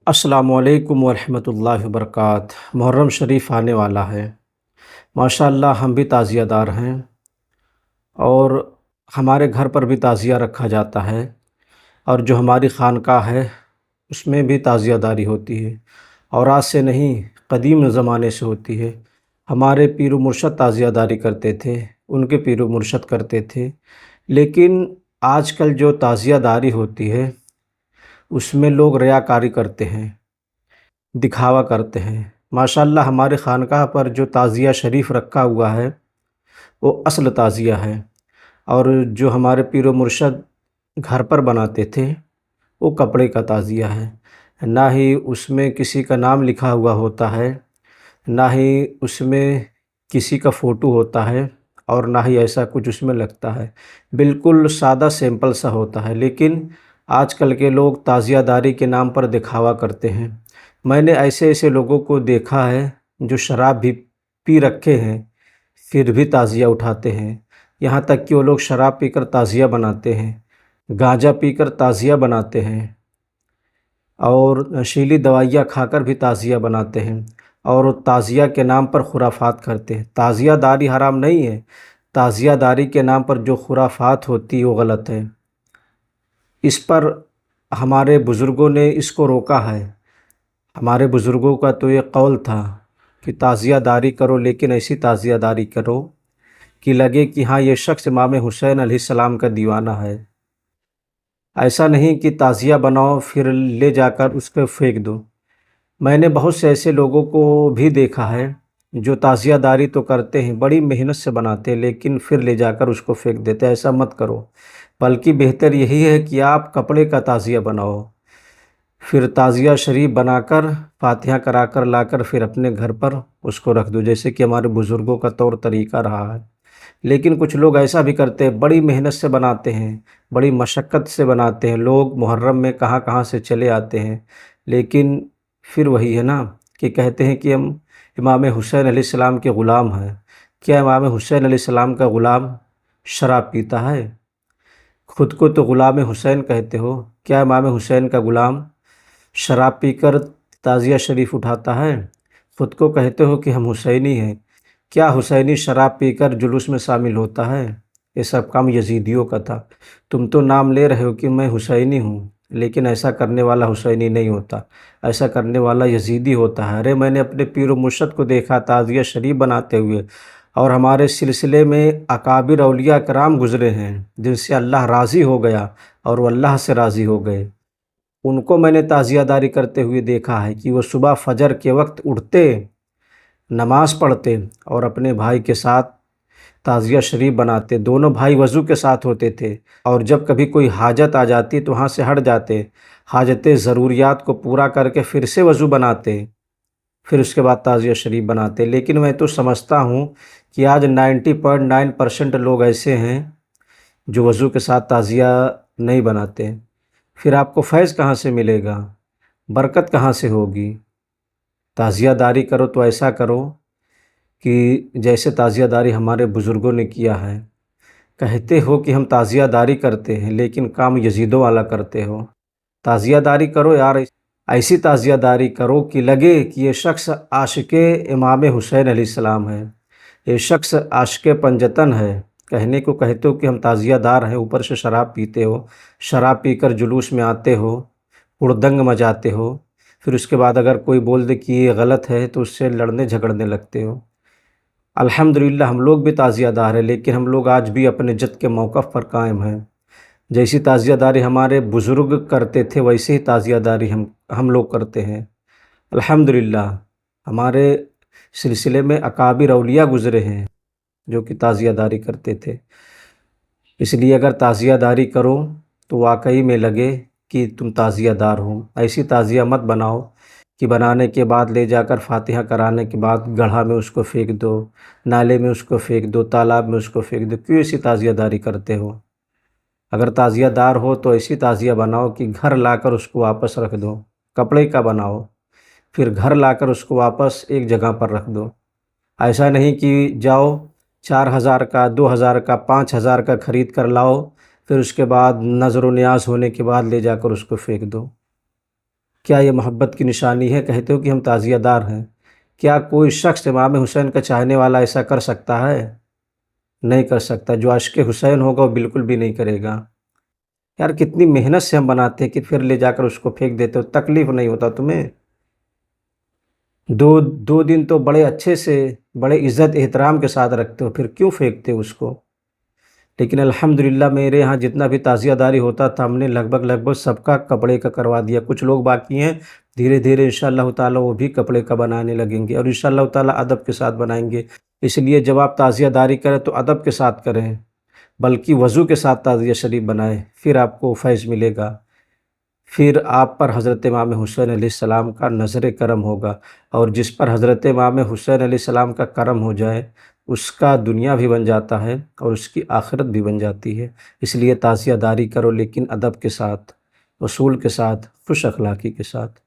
अस्सलामु अलैकुम वरहमतुल्लाहि वबरकातुहू। मुहर्रम शरीफ आने वाला है। माशाअल्लाह हम भी ताज़ियादार हैं और हमारे घर पर भी ताज़िया रखा जाता है और जो हमारी खानकाह है उसमें भी ताज़ियादारी होती है और आज से नहीं, क़दीम ज़माने से होती है। हमारे पीर व मुर्शद ताज़ियादारी करते थे, उनके पीर व मुर्शद करते थे। लेकिन आजकल जो ताज़ियादारी होती है उसमें लोग रियाकारी करते हैं, दिखावा करते हैं। माशाअल्लाह हमारे खानकाह पर जो ताज़िया शरीफ रखा हुआ है वो असल ताज़िया है और जो हमारे पीर व मुर्शद घर पर बनाते थे वो कपड़े का ताज़िया है। ना ही उसमें किसी का नाम लिखा हुआ होता है, ना ही उसमें किसी का फ़ोटो होता है और ना ही ऐसा कुछ उसमें लगता है। बिल्कुल सादा सिंपल सा होता है। लेकिन आजकल के लोग ताज़ियादारी के नाम पर दिखावा करते हैं। मैंने ऐसे ऐसे लोगों को देखा है जो शराब भी पी रखे हैं फिर भी ताज़िया उठाते हैं। यहाँ तक कि वो लोग शराब पीकर ताज़िया बनाते हैं, गांजा पीकर ताज़िया बनाते हैं और नशीली दवाइयाँ खाकर भी ताज़िया बनाते हैं और ताज़िया के नाम पर खुराफात करते हैं। ताज़ियादारी हराम नहीं है, ताज़ियादारी के नाम पर जो खुराफात होती है वो गलत है। इस पर हमारे बुज़ुर्गों ने इसको रोका है। हमारे बुज़ुर्गों का तो ये कौल था कि ताज़ियादारी करो, लेकिन ऐसी ताज़ियादारी करो कि लगे कि हाँ ये शख्स इमाम हुसैन अलैहिस्सलाम का दीवाना है। ऐसा नहीं कि ताज़िया बनाओ फिर ले जाकर उसको फेंक दो। मैंने बहुत से ऐसे लोगों को भी देखा है जो ताज़ियादारी तो करते हैं, बड़ी मेहनत से बनाते हैं, लेकिन फिर ले जाकर उसको फेंक देते हैं। ऐसा मत करो, बल्कि बेहतर यही है कि आप कपड़े का ताज़िया बनाओ, फिर ताज़िया शरीफ बनाकर फातिहा कराकर लाकर फिर अपने घर पर उसको रख दो, जैसे कि हमारे बुज़ुर्गों का तौर तरीका रहा है। लेकिन कुछ लोग ऐसा भी करते हैं, बड़ी मेहनत से बनाते हैं, बड़ी मशक्क़त से बनाते हैं। लोग मुहर्रम में कहाँ कहाँ से चले आते हैं, लेकिन फिर वही है ना कि कहते हैं कि हम इमाम हुसैन अलैहिस्सलाम के ग़ुलाम हैं। क्या इमाम हुसैन अलैहिस्सलाम का ग़ुलाम शराब पीता है? ख़ुद को तो ग़ुलाम हुसैन कहते हो, क्या इमाम हुसैन का ग़ुलाम शराब पीकर ताज़िया शरीफ उठाता है? ख़ुद को कहते हो कि हम हुसैनी हैं, क्या हुसैनी शराब पीकर जुलूस में शामिल होता है? ये सब काम यजीदियों का था। तुम तो नाम ले रहे हो कि मैं हुसैनी हूँ, लेकिन ऐसा करने वाला हुसैनी नहीं होता, ऐसा करने वाला यजीदी होता है। अरे मैंने अपने पीर व मुर्शद को देखा ताज़िया शरीफ बनाते हुए, और हमारे सिलसिले में अकाबिर औलिया कराम गुज़रे हैं जिनसे अल्लाह राज़ी हो गया और वो अल्लाह से राज़ी हो गए। उनको मैंने ताज़ियादारी करते हुए देखा है कि वो सुबह फ़जर के वक्त उठते, नमाज़ पढ़ते और अपने भाई के साथ ताज़िया शरीफ बनाते। दोनों भाई वज़ू के साथ होते थे और जब कभी कोई हाजत आ जाती तो वहाँ से हट जाते, हाजत ज़रूरियात को पूरा करके फिर से वज़ू बनाते, फिर उसके बाद ताज़िया शरीफ बनाते। लेकिन मैं तो समझता हूँ कि आज 90.9% लोग ऐसे हैं जो वज़ू के साथ ताज़िया नहीं बनाते। फिर आपको फैज़ कहाँ से मिलेगा, बरकत कहाँ से होगी? ताज़ियादारी करो तो ऐसा करो कि जैसे ताज़ियादारी हमारे बुज़ुर्गों ने किया है। कहते हो कि हम ताज़ियादारी करते हैं, लेकिन काम यजीदों वाला करते हो। ताज़ियादारी करो यार, ऐसी ताज़ियादारी करो कि लगे कि ये शख्स आशिक़े इमाम हुसैन अलैहिस्सलाम है, ये शख्स आशिक़े पंजतन है। कहने को कहते हो कि हम ताज़ियादार हैं, ऊपर से शराब पीते हो, शराब पीकर जुलूस में आते हो, हुड़दंग मचाते हो, फिर उसके बाद अगर कोई बोल दे कि ये गलत है तो उससे लड़ने झगड़ने लगते हो। अल्हम्दुलिल्लाह हम लोग भी ताज़ियादार हैं, लेकिन हम लोग आज भी अपने जद के मौक़िफ़ पर कायम हैं। जैसी ताज़ियादारी हमारे बुज़ुर्ग करते थे वैसे ही ताज़ियादारी हम लोग करते हैं। अल्हम्दुलिल्लाह हमारे सिलसिले में अकाबिर औलिया गुज़रे हैं जो कि ताज़ियादारी करते थे। इसलिए अगर ताज़ियादारी करो तो वाकई में लगे कि तुम ताज़ियादार हो। ऐसी ताज़िया मत बनाओ कि बनाने के बाद ले जाकर फातिहा कराने के बाद गड्ढा में उसको फेंक दो, नाले में उसको फेंक दो, तालाब में उसको फेंक दो। क्यों ऐसी ताज़ियादारी करते हो? अगर ताज़ियादार हो तो ऐसी ताज़िया बनाओ कि घर लाकर उसको वापस रख दो। कपड़े का बनाओ, फिर घर लाकर उसको वापस एक जगह पर रख दो। ऐसा नहीं कि जाओ 4000 का, 2000 का, 5000 का ख़रीद कर लाओ, फिर उसके बाद नज़र व नियाज़ होने के बाद ले जाकर उसको फेंक दो। کیا یہ محبت کی نشانی ہے؟ کہتے ہو کہ ہم تعزیہ دار ہیں۔ کیا کوئی شخص امام حسین کا چاہنے والا ایسا کر سکتا ہے؟ نہیں کر سکتا۔ جو عاشق حسین ہوگا وہ بالکل بھی نہیں کرے گا۔ یار کتنی محنت سے ہم بناتے ہیں کہ پھر لے جا کر اس کو پھینک دیتے ہو، تکلیف نہیں ہوتا تمہیں؟ دو دن تو بڑے اچھے سے، بڑے عزت احترام کے ساتھ رکھتے ہو، پھر کیوں پھینکتے ہو اس کو؟ لیکن الحمدللہ میرے ہاں جتنا بھی تعزیہ داری ہوتا تھا ہم نے لگ بھگ سب کا کپڑے کا کروا دیا۔ کچھ لوگ باقی ہیں، دھیرے دھیرے انشاءاللہ تعالیٰ وہ بھی کپڑے کا بنانے لگیں گے، اور انشاءاللہ تعالیٰ ادب کے ساتھ بنائیں گے۔ اس لیے جب آپ تعزیہ داری کریں تو ادب کے ساتھ کریں، بلکہ وضو کے ساتھ تعزیہ شریف بنائیں، پھر آپ کو فیض ملے گا، پھر آپ پر حضرت امام حسین علیہ السلام کا نظر کرم ہوگا۔ اور جس پر حضرت امام حسین علیہ السلام کا کرم ہو جائے اس کا دنیا بھی بن جاتا ہے اور اس کی آخرت بھی بن جاتی ہے۔ اس لیے تعزیہ داری کرو، لیکن ادب کے ساتھ، اصول کے ساتھ، خوش اخلاقی کے ساتھ۔